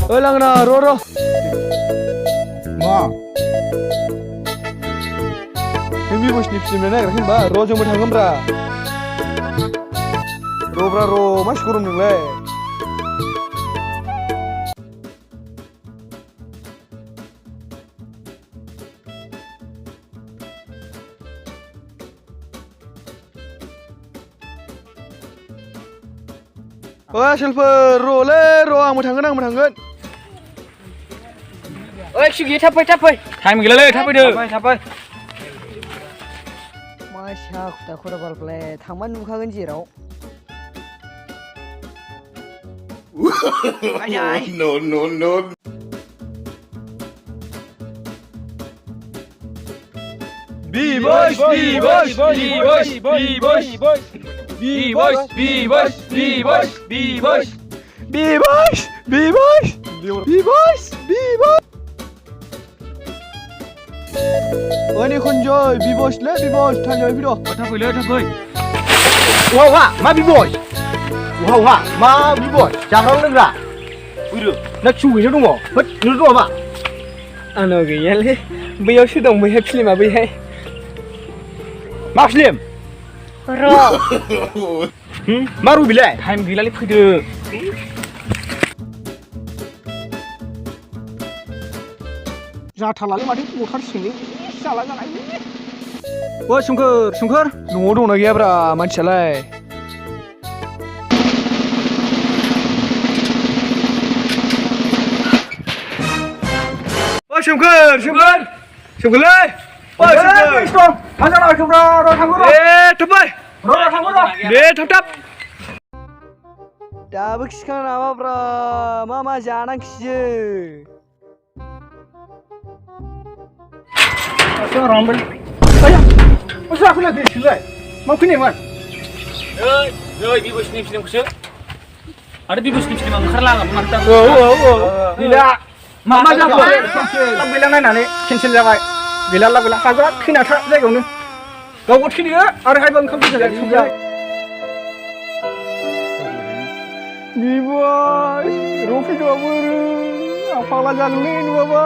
लांगोना र' मा नों बिब'सनि फिल्म नायग्राखै होनबा र' जोंबो थांगोनब्रा र' मानसि गरम नोंलाय सेलफोर र' आंबो थांगोन ओइ सिगि थाब फै टाइम गैलालै थाब फै मा सा खुथा बालफ्लाय थांबा नुखागोन जेराव no B-boys Ani Kunjoy, B-boys le B-boys थांजों फैद' थाब फै Wah मा B-boy Wah मा B-boy जाग्रा लोंग्रा फैदो ना सुगैनो दङ होद नों दङ मा आंनाव गैयालै बैयावसो दं बैहाय फिल्मा बैहाय मा फिल्म मा रुबिलाय टाइम गैलालै फैदो जाथारलालै माथो मथार सिंलै जाला जानाय ओ सोमखोर न'आव दंना गैयाब्रा मानसियालाय ओ सोमखोरलै ओ सोमखोर थांजाना खोब्रा र थांगौ र थाब फै र थांगौ र दे थाब दाबो खिखां नामाब्रा मा जानां खियो Rambil. Ayah, masa aku lagi silai. Mau kini man? बिब'सनि फिल्मखौसो आरो बिब'सनि फिल्मा ओंखारलाङा माथो गैला मा जाबाय लाब गैला नायनानै केन्सेल जाबाय गैला हाजार खैनाथा जायगायावनो गावबो थैयो आरो हायबा ओंखाम संजाबाय बिब'स रफिदआबो आं फाग्ला जागोनलै नुवाबा